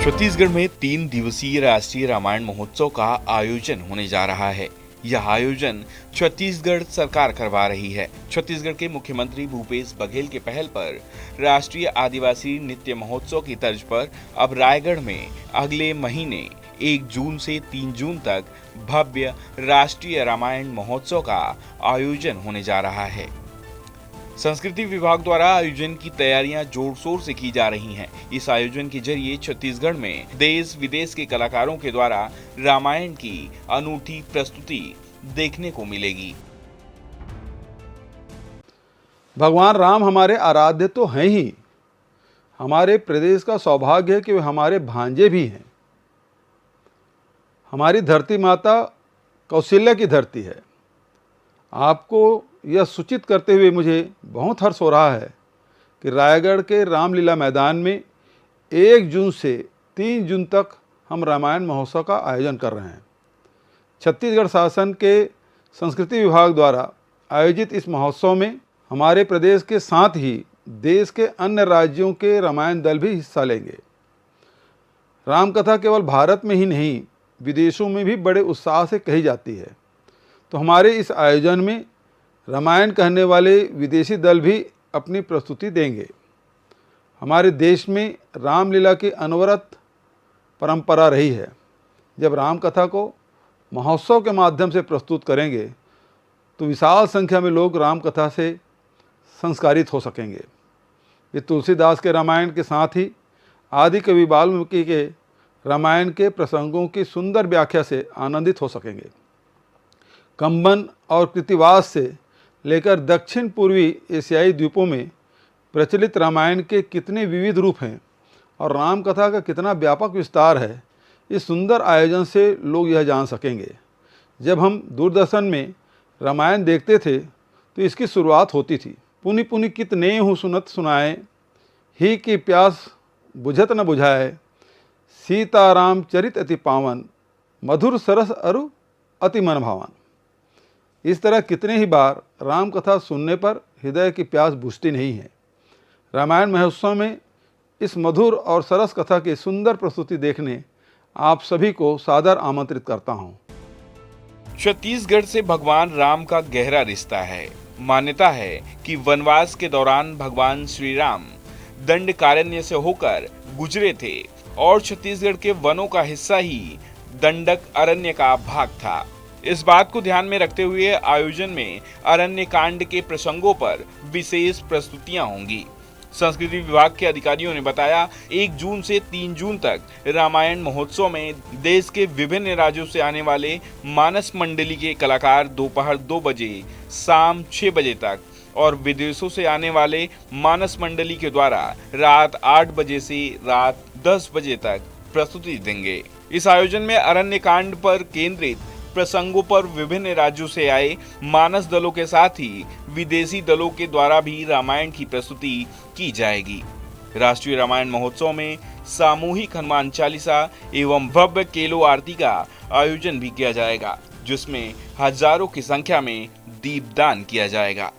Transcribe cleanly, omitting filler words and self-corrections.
छत्तीसगढ़ में 3 दिवसीय राष्ट्रीय रामायण महोत्सव का आयोजन होने जा रहा है। यह आयोजन छत्तीसगढ़ सरकार करवा रही है। छत्तीसगढ़ के मुख्यमंत्री भूपेश बघेल के पहल पर राष्ट्रीय आदिवासी नृत्य महोत्सव की तर्ज पर अब रायगढ़ में अगले महीने 1 जून से 3 जून तक भव्य राष्ट्रीय रामायण महोत्सव का आयोजन होने जा रहा है। संस्कृति विभाग द्वारा आयोजन की तैयारियां जोर शोर से की जा रही हैं। इस आयोजन के जरिए छत्तीसगढ़ में देश विदेश के कलाकारों के द्वारा रामायण की अनूठी प्रस्तुति देखने को मिलेगी। भगवान राम हमारे आराध्य तो हैं ही, हमारे प्रदेश का सौभाग्य है कि वे हमारे भांजे भी हैं। हमारी धरती माता कौशल्या की धरती है। आपको यह सूचित करते हुए मुझे बहुत हर्ष हो रहा है कि रायगढ़ के रामलीला मैदान में 1 जून से 3 जून तक हम रामायण महोत्सव का आयोजन कर रहे हैं। छत्तीसगढ़ शासन के संस्कृति विभाग द्वारा आयोजित इस महोत्सव में हमारे प्रदेश के साथ ही देश के अन्य राज्यों के रामायण दल भी हिस्सा लेंगे। रामकथा केवल भारत में ही नहीं, विदेशों में भी बड़े उत्साह से कही जाती है। तो हमारे इस आयोजन में रामायण कहने वाले विदेशी दल भी अपनी प्रस्तुति देंगे। हमारे देश में रामलीला की अनवरत परंपरा रही है। जब राम कथा को महोत्सव के माध्यम से प्रस्तुत करेंगे तो विशाल संख्या में लोग राम कथा से संस्कारित हो सकेंगे। ये तुलसीदास के रामायण के साथ ही आदि कवि वाल्मीकि के रामायण के प्रसंगों की सुंदर व्याख्या से आनंदित हो सकेंगे। कंबन और कृतिवास से लेकर दक्षिण पूर्वी एशियाई द्वीपों में प्रचलित रामायण के कितने विविध रूप हैं और राम कथा का कितना व्यापक विस्तार है, इस सुंदर आयोजन से लोग यह जान सकेंगे। जब हम दूरदर्शन में रामायण देखते थे तो इसकी शुरुआत होती थी, पुनि पुनि कित नेहु सुनत सुनाए, ही की प्यास बुझत न बुझाए, सीताराम चरित अति पावन, मधुर सरस अरु अति मन भावन। इस तरह कितने ही बार राम कथा सुनने पर हृदय की प्यास बुझती नहीं है। रामायण महोत्सव में इस मधुर और सरस कथा की सुंदर प्रस्तुति देखने आप सभी को सादर आमंत्रित करता हूँ। छत्तीसगढ़ से भगवान राम का गहरा रिश्ता है। मान्यता है कि वनवास के दौरान भगवान श्री राम दंडकारण्य से होकर गुजरे थे और छत्तीसगढ़ के वनों का हिस्सा ही दंडक अरण्य का भाग था। इस बात को ध्यान में रखते हुए आयोजन में अरण्य कांड के प्रसंगों पर विशेष प्रस्तुतियां होंगी। संस्कृति विभाग के अधिकारियों ने बताया 1 जून से 3 जून तक रामायण महोत्सव में देश के विभिन्न राज्यों से आने वाले मानस मंडली के कलाकार दोपहर 2 बजे शाम 6 बजे तक और विदेशों से आने वाले मानस मंडली के द्वारा रात 8 बजे से रात 10 बजे तक प्रस्तुति देंगे। इस आयोजन में अरण्य कांड पर केंद्रित प्रसंगों पर विभिन्न राज्यों से आए मानस दलों के साथ ही विदेशी दलों के द्वारा भी रामायण की प्रस्तुति की जाएगी। राष्ट्रीय रामायण महोत्सव में सामूहिक हनुमान चालीसा एवं भव्य केलो आरती का आयोजन भी किया जाएगा, जिसमें हजारों की संख्या में दीपदान किया जाएगा।